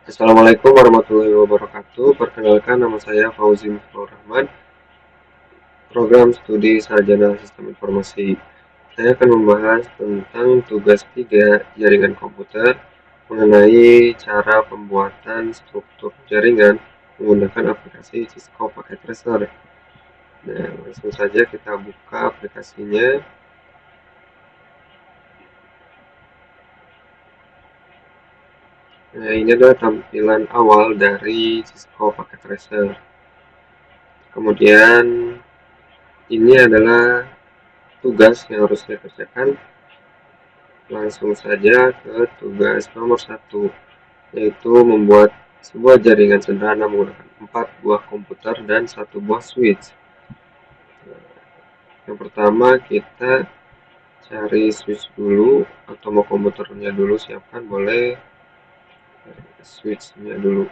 Assalamualaikum warahmatullahi wabarakatuh. Perkenalkan, nama saya Fauzi Muftur Rahman, program studi Sarjana Sistem Informasi. Saya akan membahas tentang tugas 3 jaringan komputer mengenai cara pembuatan struktur jaringan menggunakan aplikasi Cisco Packet Tracer. Nah, langsung saja kita buka aplikasinya. Nah, ini adalah tampilan awal dari Cisco Packet Tracer. Kemudian ini adalah tugas yang harus saya kerjakan. Langsung saja ke tugas nomor 1, yaitu membuat sebuah jaringan sederhana menggunakan 4 buah komputer dan 1 buah switch. Yang pertama kita cari switch dulu, atau mau komputernya dulu siapkan boleh, switchnya dulu.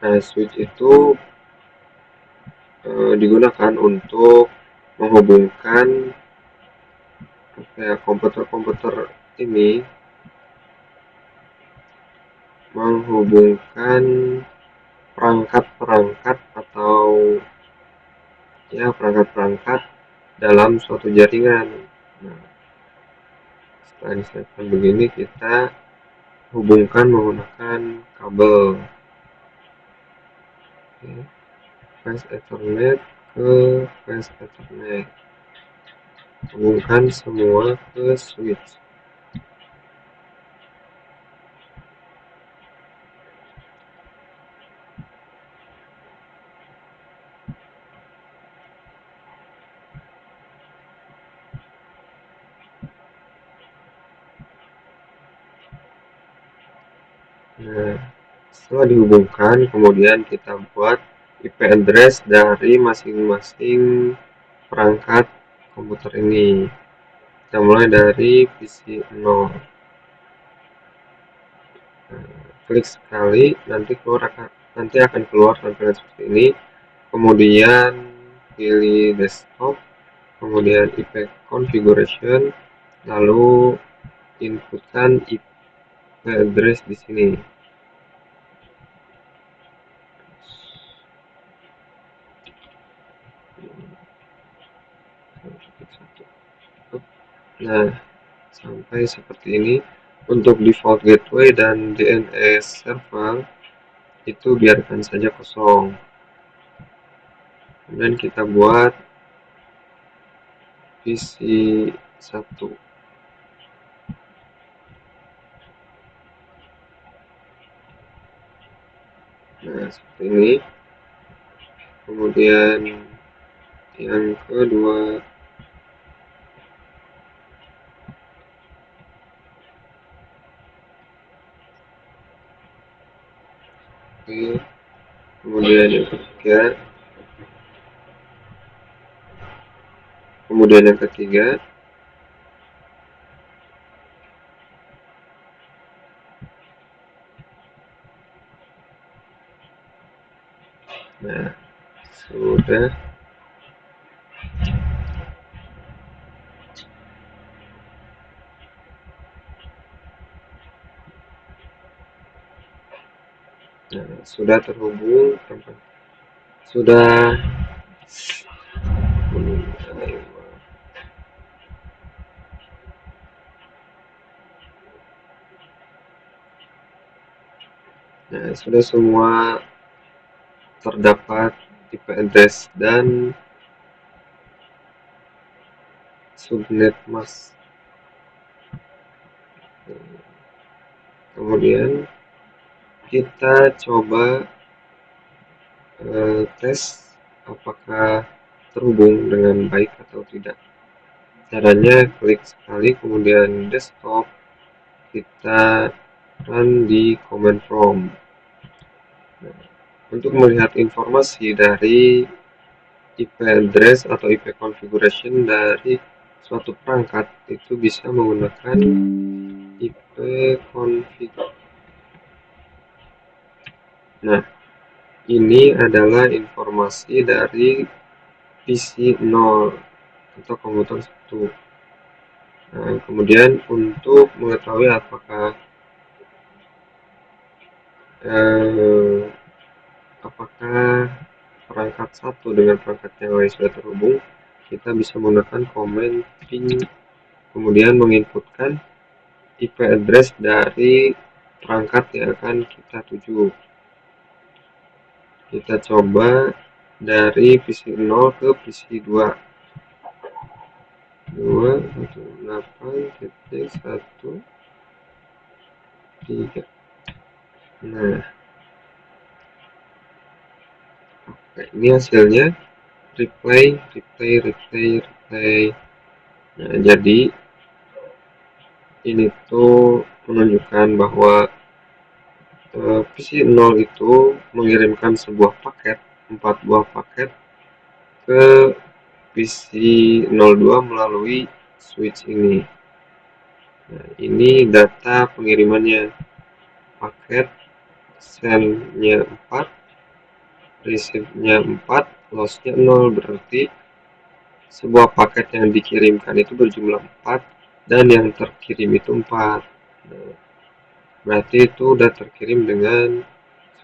Nah, switch itu digunakan untuk menghubungkan komputer-komputer ini, menghubungkan perangkat-perangkat atau perangkat-perangkat dalam suatu jaringan. Nah, setelah disiapkan begini, kita hubungkan menggunakan kabel. Flash Ethernet ke Flash Ethernet. Hubungkan semua ke switch. Nah, setelah dihubungkan, kemudian kita buat IP address dari masing-masing perangkat komputer ini. Kita mulai dari PC 0. Klik sekali, nanti akan keluar tampilan seperti ini. Kemudian pilih desktop, kemudian IP configuration, lalu inputkan IP address di sini. Nah, sampai seperti ini. Untuk default gateway dan DNS server itu biarkan saja kosong. Kemudian kita buat PC 1. Nah, seperti ini. Kemudian yang kedua, oke. Kemudian yang ketiga, nah sudah. Nah, sudah terhubung, sudah. Nah, sudah semua terdapat IP address dan subnet mask. Kemudian kita coba tes apakah terhubung dengan baik atau tidak. Caranya klik sekali, kemudian desktop, kita run di command prompt. Nah, untuk melihat informasi dari IP address atau IP configuration dari suatu perangkat itu bisa menggunakan IP config. Nah, ini adalah informasi dari PC 0 atau komputer 1. Nah, kemudian untuk mengetahui apakah apakah perangkat satu dengan perangkat yang lain sudah terhubung, kita bisa menggunakan command ping, kemudian menginputkan IP address dari perangkat yang akan kita tuju. Kita coba dari PC 0 ke PC 2. 218.1.3. Nah, oke, ini hasilnya replay. Nah, jadi ini tuh menunjukkan bahwa PC 0 itu mengirimkan sebuah paket, 4 buah paket ke PC 02 melalui switch ini. Nah, ini data pengirimannya. Paket send-nya 4, receive-nya 4, loss-nya 0, berarti sebuah paket yang dikirimkan itu berjumlah 4 dan yang terkirim itu 4. Nah, berarti itu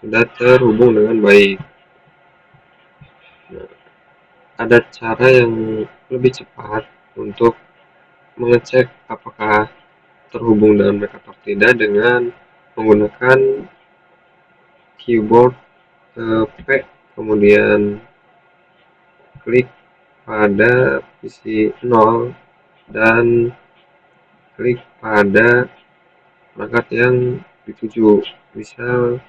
sudah terhubung dengan baik. Nah, ada cara yang lebih cepat untuk mengecek apakah terhubung dengan baik atau tidak dengan menggunakan keyboard P, kemudian klik pada PC 0 dan klik pada perangkat yang dituju, misal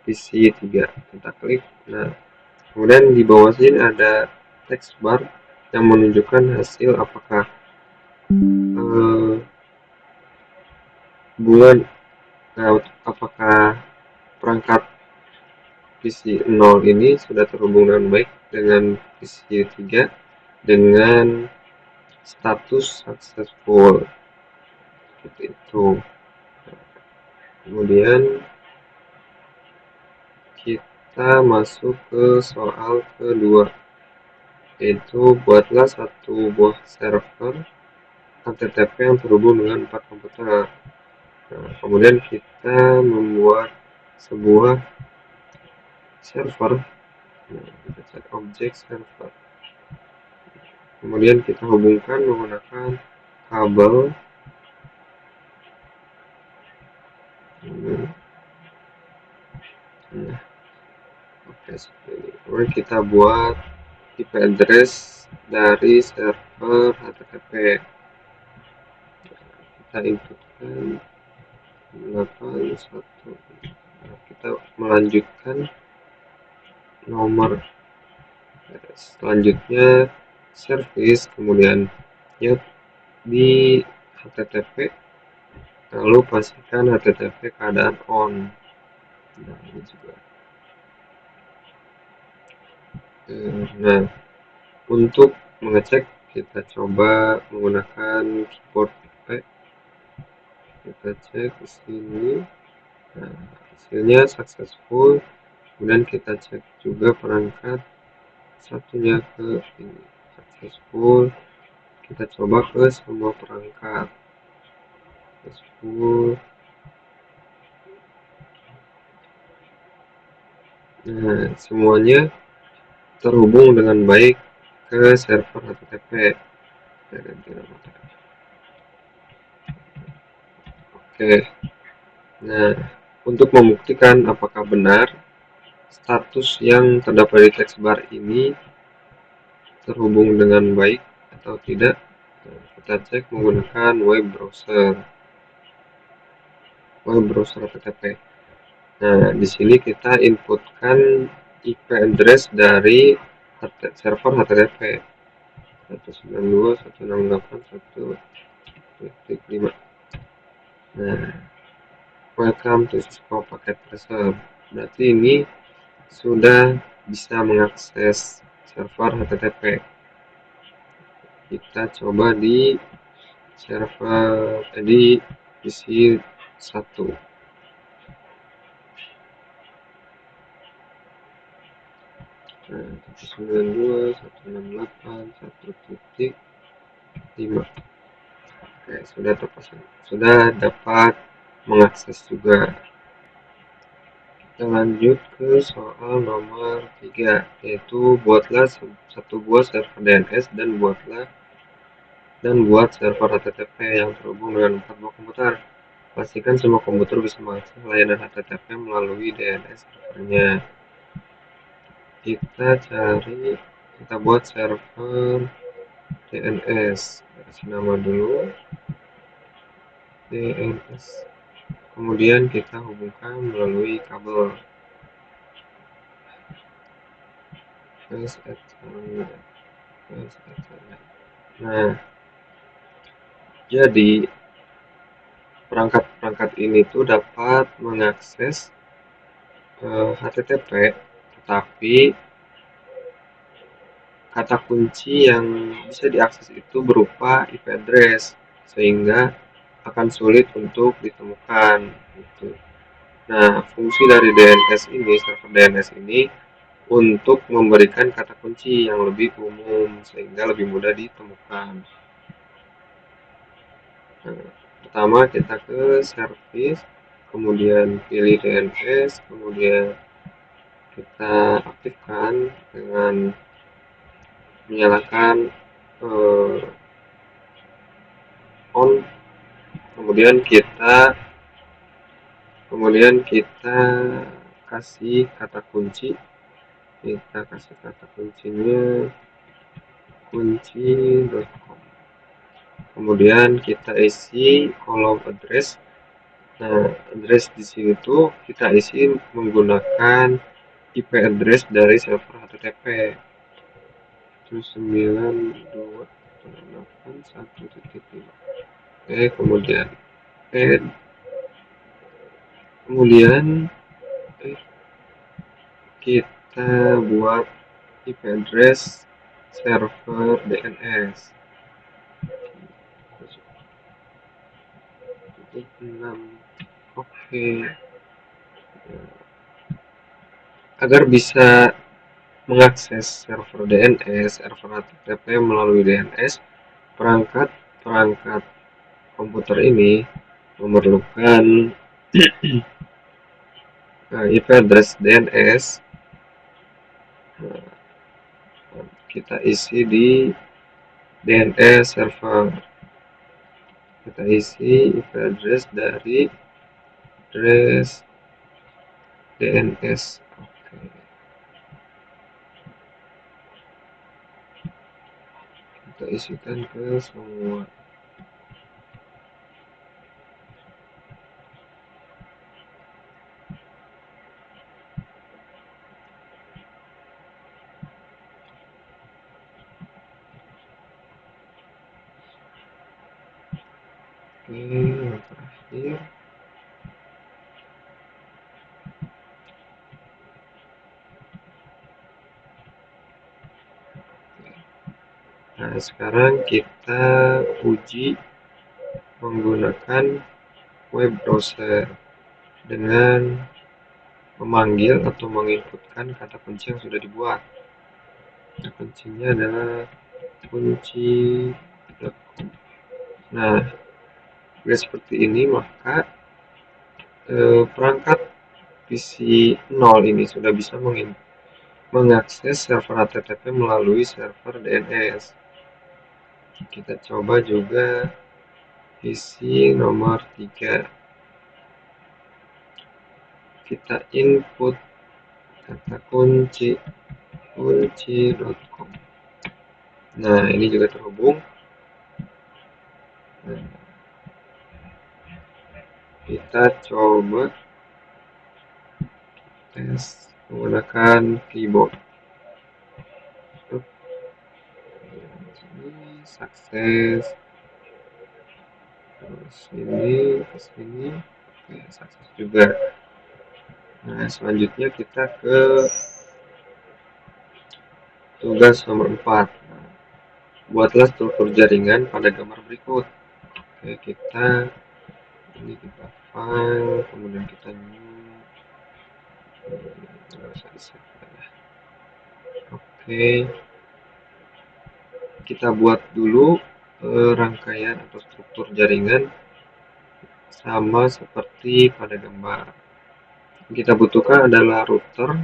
PC 3, kita klik. Nah, kemudian di bawah sini ada text bar yang menunjukkan hasil apakah hubungan apakah perangkat PC 0 ini sudah terhubung dengan baik dengan PC 3 dengan status successful seperti itu. Kemudian kita masuk ke soal kedua, yaitu buatlah satu buah server HTTP yang terhubung dengan 4 komputer. Nah, kemudian kita membuat sebuah server. Nah, kita cek objek server. Kemudian kita hubungkan menggunakan kabel. Nah, oke, seperti ini. Kemudian kita buat IP address dari server HTTP. Kita inputkan 81. Nah, kita melanjutkan nomor selanjutnya service, kemudian ya di HTTP, lalu pastikan HTTP keadaan on. Nah, ini juga. Nah, untuk mengecek kita coba menggunakan keyboard P. Kita cek di sini. Nah, hasilnya successful. Kemudian kita cek juga perangkat satunya ke ini successful. Kita coba ke semua perangkat successful. Nah, semuanya terhubung dengan baik ke server HTTP. Oke. Nah, untuk membuktikan apakah benar status yang terdapat di text bar ini terhubung dengan baik atau tidak, kita cek menggunakan web browser HTTP. Nah, di sini kita inputkan IP address dari server HTTP 192.168.1.5. Nah, welcome to Cisco Packet Tracer. Berarti ini sudah bisa mengakses server HTTP. Kita coba di server di PC 1. Nah, 192.168.1.5. Oke, sudah terpasang, sudah dapat mengakses juga. Kita lanjut ke soal nomor 3, yaitu buatlah satu buah server DNS dan buat server HTTP yang terhubung dengan 4 buah komputer. Pastikan semua komputer bisa mengakses layanan HTTP melalui DNS servernya. Kita buat server DNS. Kasih nama dulu DNS. Kemudian kita hubungkan melalui kabel. Nah, jadi perangkat-perangkat ini tuh dapat mengakses HTTP, tetapi kata kunci yang bisa diakses itu berupa IP address, sehingga akan sulit untuk ditemukan. Gitu. Nah, fungsi dari server DNS ini untuk memberikan kata kunci yang lebih umum, sehingga lebih mudah ditemukan. Nah, pertama kita ke service, kemudian pilih DNS, kemudian kita aktifkan dengan menyalakan on, kemudian kita kasih kata kuncinya kunci.com, kemudian kita isi kolom address. Nah, address di sini tuh kita isi menggunakan IP address dari server HTTP 192.168.1.5. Oke, kemudian add, kita buat IP address server DNS 6. Oke. Agar bisa mengakses server DNS, server HTTP melalui DNS, perangkat komputer ini memerlukan IP address DNS. Kita isi di DNS server. Kita isi IP address dari address DNS. Oke. Kita isikan ke semua. Oke, yang terakhir. Nah, sekarang kita uji menggunakan web browser dengan memanggil atau menginputkan kata kunci yang sudah dibuat. Kata kuncinya adalah kunci.com. Nah, jika seperti ini maka perangkat PC 0 ini sudah bisa mengakses server HTTP melalui server DNS. Kita coba juga PC nomor 3. Kita input kata kunci.com. Nah, ini juga terhubung. Nah, kita coba tes menggunakan keyboard. Ini sukses. Terus ini ke sini, oke, sukses juga. Nah, selanjutnya kita ke tugas nomor 4. Nah, buatlah struktur jaringan pada gambar berikut. Oke, kita file, kemudian kita new. Oke, kita buat dulu rangkaian atau struktur jaringan sama seperti pada gambar. kita butuhkan adalah router,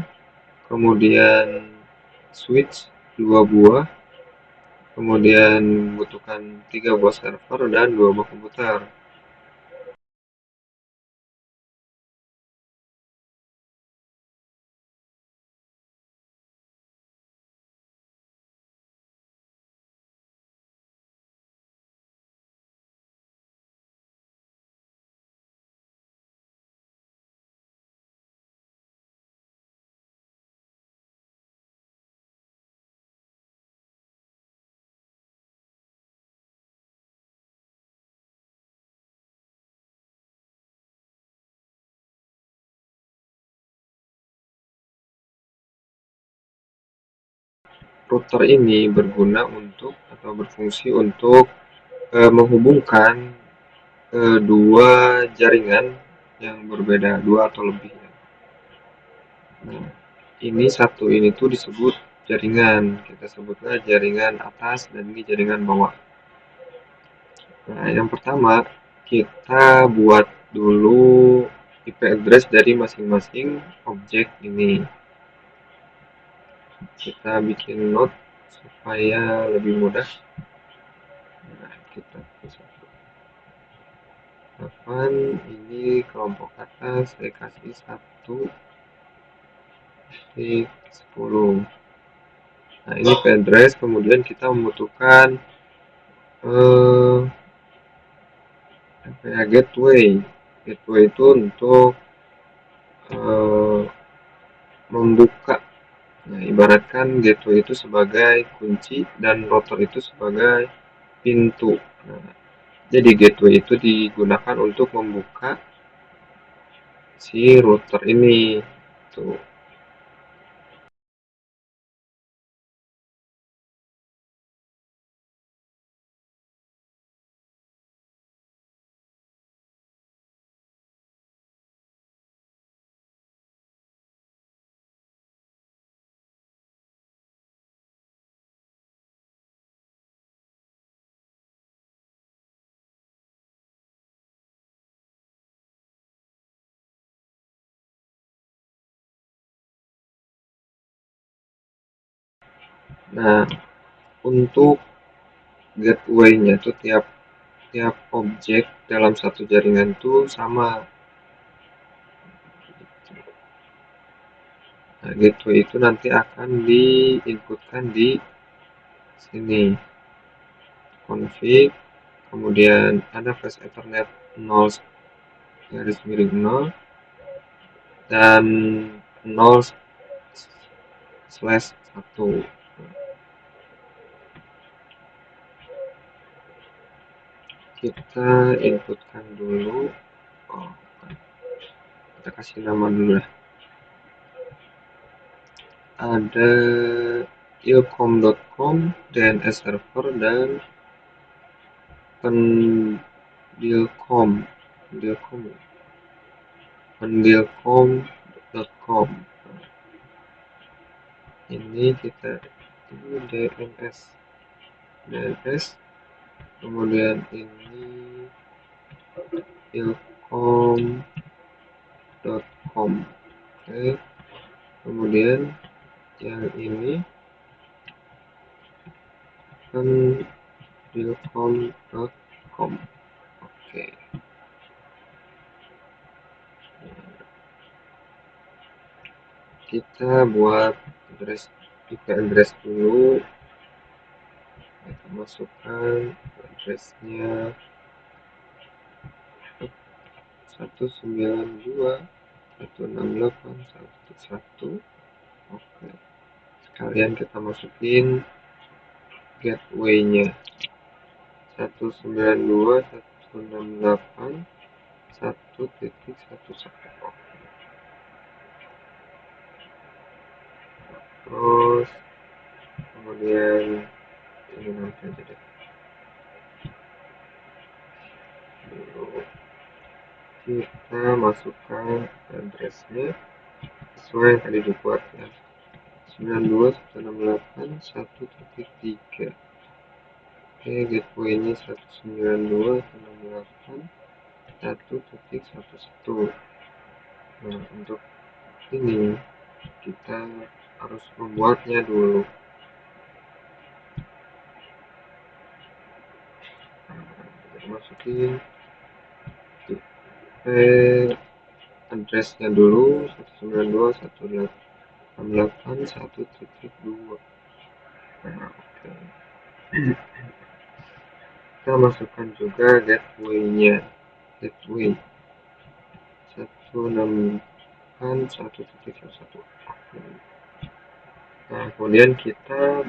kemudian switch 2 buah, kemudian butuhkan 3 buah server dan 2 buah komputer. Router ini berguna untuk atau berfungsi untuk menghubungkan dua jaringan yang berbeda, dua atau lebih. Nah, ini tuh disebut jaringan. Kita sebutlah jaringan atas dan ini jaringan bawah. Nah, yang pertama kita buat dulu IP address dari masing-masing objek ini. Kita bikin note supaya lebih mudah. Nah, kita bisa 8 ini kelompok atas saya kasih 1.10. Nah, ini IP address, kemudian kita membutuhkan gateway. Gateway itu untuk membuka. Nah, ibaratkan gateway itu sebagai kunci dan router itu sebagai pintu. Nah, jadi gateway itu digunakan untuk membuka si router ini. Tuh. Nah, untuk gateway-nya itu tiap objek dalam satu jaringan itu sama. Nah, gateway itu nanti akan diinputkan di sini. Config, kemudian ada flash ethernet 0 garis miring 0 dan 0/1. Kita inputkan dulu. Oh, kita kasih nama dulu ya. Ada ilcom.com, DNS server dan pendilcom.com. Ini kita ini DNS, kemudian ini ilcom.com. Oke, kemudian yang ini pendilcom.com. Oke, kita buat IP address dulu. Kita masukkan addressnya 192.168.1.1. Oke, sekalian kita masukin gateway-nya 192.168.1.11. Terus kemudian ini nanti aja deh dulu kita masukkan addressnya sesuai yang tadi dibuat ya, 92.168.1.3. Oke, gateway-nya 192.168.1.11. Nah, untuk ini kita harus membuatnya dulu. Kita masukin addressnya dulu 192.168.1.2. Nah, oke. Kita masukkan juga gateway-nya, gateway 168.1.1. Nah, kemudian kita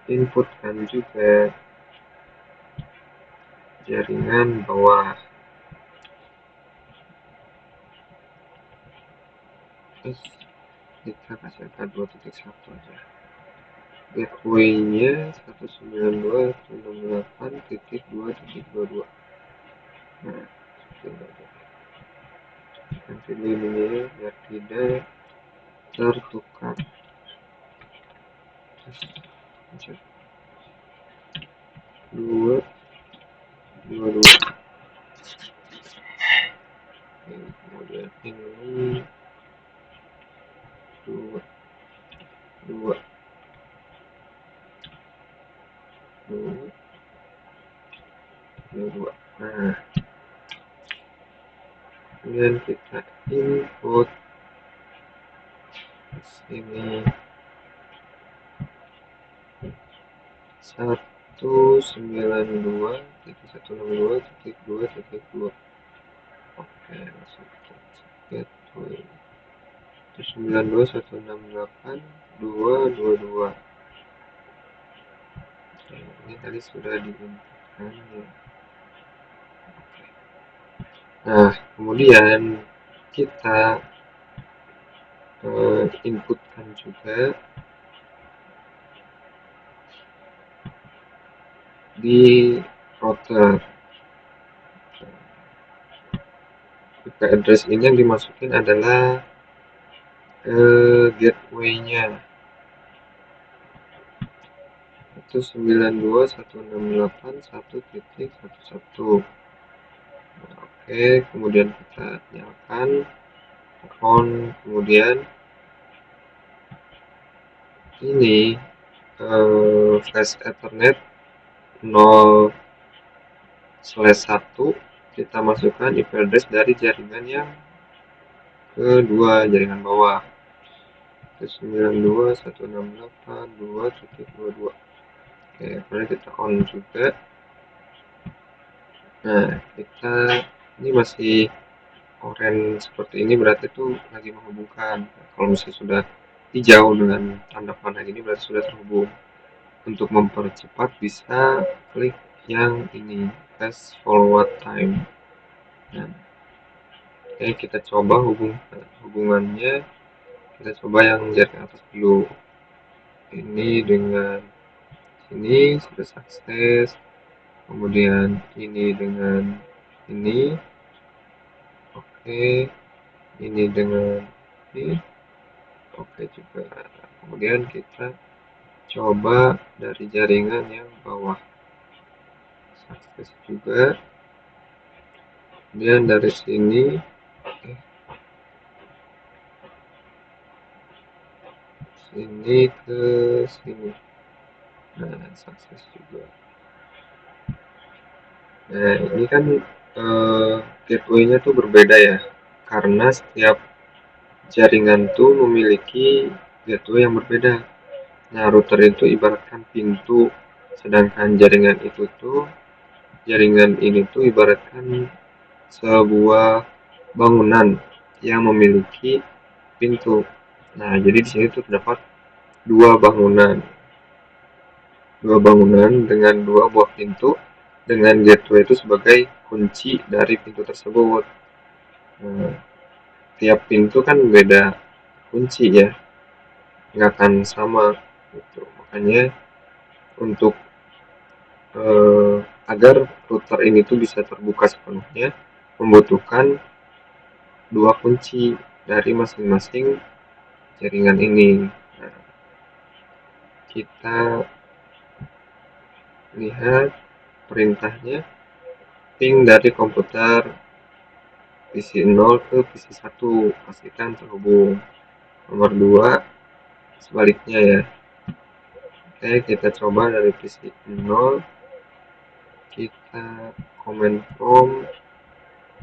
inputkan juga jaringan bawah. Terus kita kasih angka 2.1 aja. Gateway-nya 192.168.2.22. Nah, nanti ini biar tidak tertukar. Terus 2 2 kemudian ini 2 2 2. Nah, kemudian kita input sini 192.162.2.2. Oke, langsung kita gateway 192.168.222. Ini tadi sudah diinputkan ya. Nah, kemudian kita inputkan juga di router. IP address ini yang dimasukin adalah gateway-nya itu 192.168.1.11. Nah, oke, kemudian kita nyalakan on, kemudian ini flash ethernet 0/1 kita masukkan IP address dari jaringan yang kedua, jaringan bawah 192.168.2.22. Oke, kemudian kita on juga. Nah, kita ini masih orange seperti ini, berarti itu lagi menghubungkan. Kalau misalnya sudah hijau dengan tanda panah ini berarti sudah terhubung. Untuk mempercepat bisa klik yang ini, fast forward time. Nah, oke, kita coba hubungannya. Kita coba yang jarak atas dulu. Ini dengan ini sudah sukses. Kemudian ini dengan ini. Oke, ini dengan ini. Oke juga. Kemudian kita coba dari jaringan yang bawah. Sukses juga. Kemudian dari sini sini ke sini. Nah, sukses juga. Nah, ini kan gateway-nya tuh berbeda ya, karena setiap jaringan tuh memiliki gateway yang berbeda. Nah, router itu ibaratkan pintu, sedangkan jaringan ini tuh ibaratkan sebuah bangunan yang memiliki pintu. Nah, jadi di sini tuh terdapat dua bangunan dengan dua buah pintu, dengan gateway itu sebagai kunci dari pintu tersebut. Nah, tiap pintu kan beda kunci ya, nggak akan sama gitu. Makanya untuk agar router ini tuh bisa terbuka sepenuhnya membutuhkan dua kunci dari masing-masing jaringan ini. Nah, kita lihat perintahnya, ping dari komputer PC 0 ke PC 1 pastikan terhubung. Nomor 2 sebaliknya ya. Oke, kita coba dari PC 0 kita command prompt,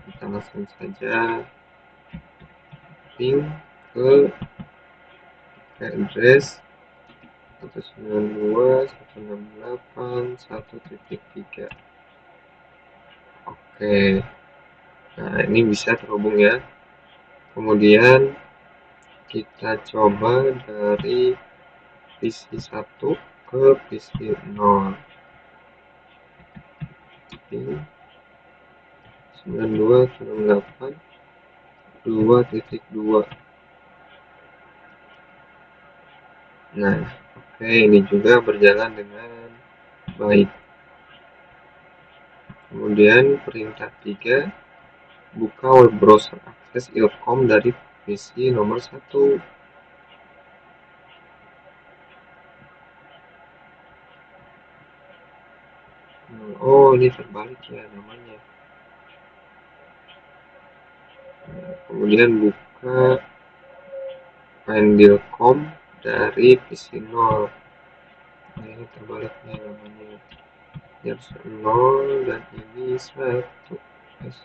kita langsung saja ping ke address 192.168.1.3. Oke, nah ini bisa terhubung ya. Kemudian kita coba dari PC 1 ke PC 0 ping 92.168.2.2. Nah, oke, ini juga berjalan dengan baik. Kemudian perintah 3, buka web browser akses ilkom dari PC nomor 1. Oh, ini terbalik ya namanya. Nah, kemudian buka Findilcom dari PC 0. Nah, ini terbaliknya namanya. Ini harus 0 dan ini 1. Yes.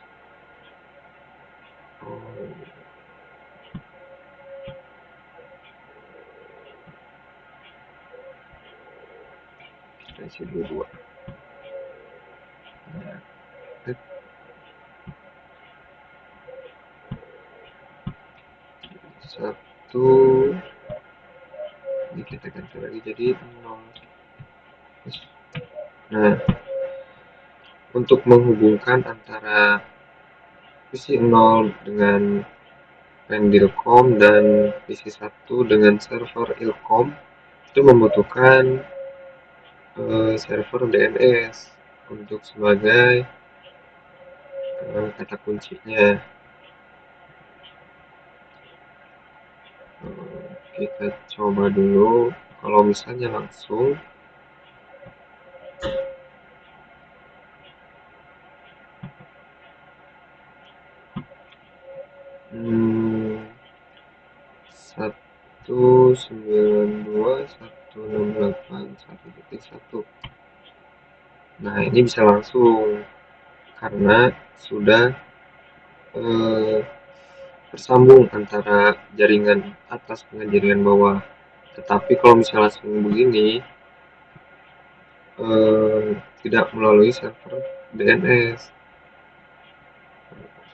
Oh, kita isi dulu 2. Nah, 1. Ini kita ganti lagi jadi 0. Nah, untuk menghubungkan antara PC 0 dengan Findilcom dan PC 1 dengan server Ilkom itu membutuhkan server DNS untuk sebagai kata kuncinya. Kita coba dulu kalau misalnya langsung satu sembilan dua satu enam delapan satu titik satu. Nah, ini bisa langsung karena sudah tersambung antara jaringan atas dengan jaringan bawah. Tetapi kalau misalnya langsung begini tidak melalui server DNS,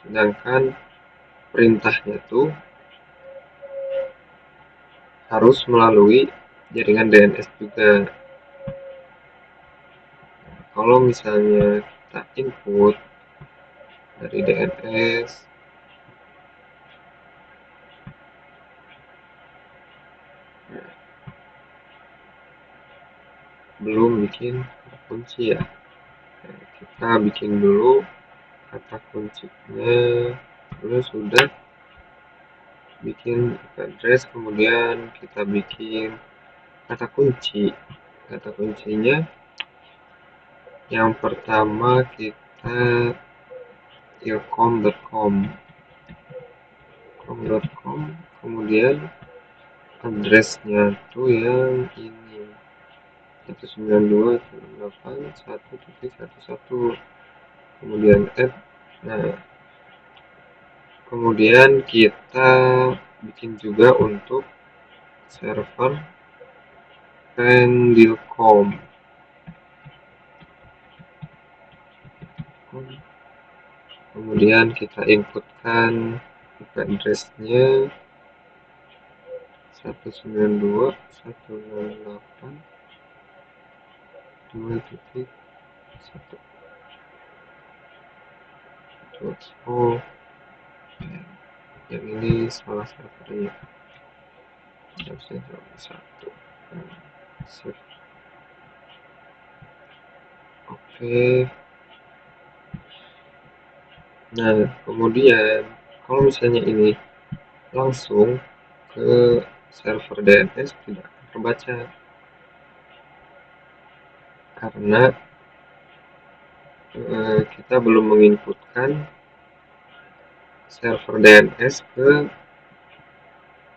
sedangkan perintahnya tuh harus melalui jaringan DNS juga. Kalau misalnya kita input dari DNS, belum bikin kata kunci ya. Nah, kita bikin dulu kata kuncinya. Lalu sudah bikin address, kemudian kita bikin kata kunci. Kata kuncinya yang pertama kita ilkom.com, kemudian addressnya tuh yang ini 192.168.1.11, kemudian add. Nah, kemudian kita bikin juga untuk server Findilcom. Kemudian kita inputkan IP address-nya 192.168.2.1. Oh, yang ini salah servernya. Harusnya 1. Save. Oke. Nah, kemudian kalau misalnya ini langsung ke server DNS tidak akan terbaca karena kita belum menginputkan server DNS ke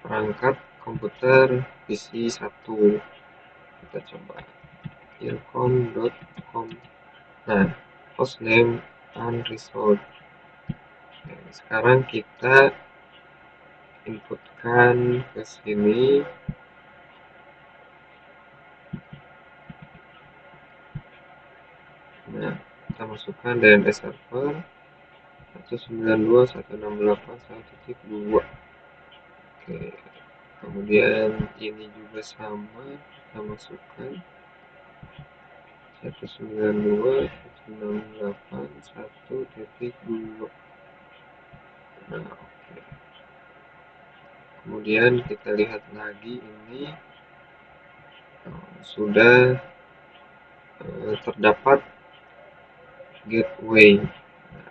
perangkat komputer PC 1. Kita coba ilkom.com. Nah, hostname unresolved. Sekarang kita inputkan ke sini. Nah, kita masukkan DNS server 192.168.1.2. Oke, kemudian ini juga sama, kita masukkan 192.168.1.2. Nah, oke. Kemudian kita lihat lagi ini sudah terdapat gateway.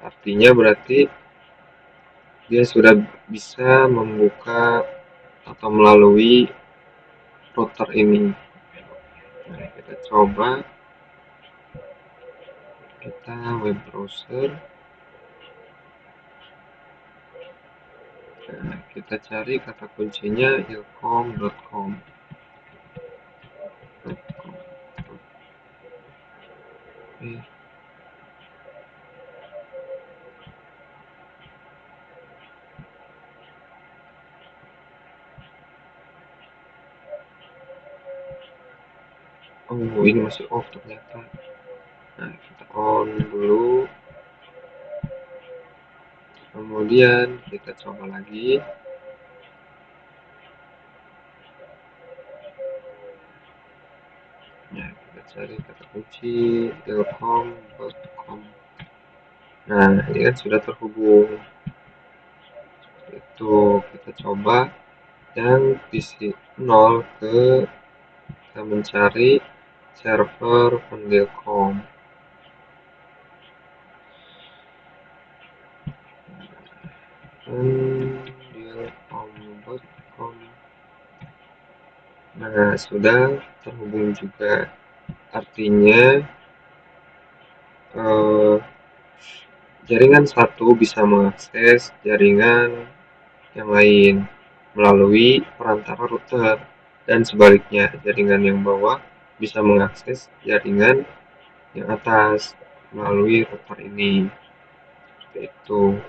Artinya berarti dia sudah bisa membuka atau melalui router ini. Nah, kita coba, kita web browser. Nah, kita cari kata kuncinya ilkom.com. Oh, ini masih off ternyata. Nah, kita on dulu. Kemudian kita coba lagi. Nah, kita cari kata kunci ilkom.com. Nah, ini kan sudah terhubung. Itu kita coba yang PC 0 ke kita mencari server Pendelkom. Pendelkom.com. Nah, sudah terhubung juga. Artinya jaringan satu bisa mengakses jaringan yang lain melalui perantara router, dan sebaliknya jaringan yang bawah bisa mengakses jaringan yang atas melalui router ini. Seperti itu.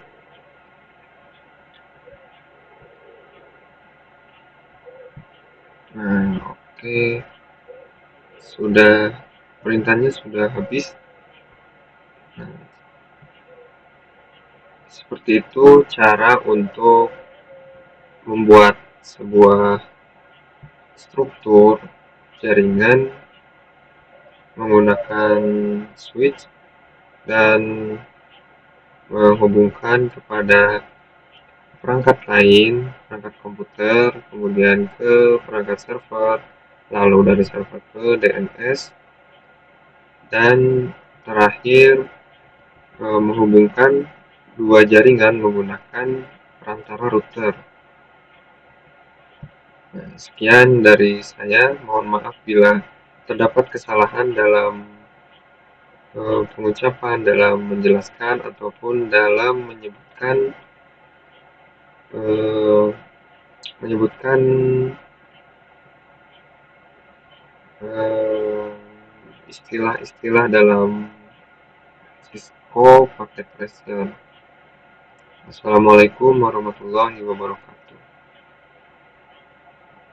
Nah, oke. Sudah, perintahnya sudah habis. Nah, seperti itu cara untuk membuat sebuah struktur jaringan menggunakan switch dan menghubungkan kepada perangkat lain, perangkat komputer, kemudian ke perangkat server, lalu dari server ke DNS, dan terakhir menghubungkan dua jaringan menggunakan perantara router. Nah, sekian dari saya, mohon maaf bila terdapat kesalahan dalam pengucapan, dalam menjelaskan, ataupun dalam menyebutkan istilah-istilah dalam Cisco Packet Tracer. Assalamualaikum warahmatullahi wabarakatuh.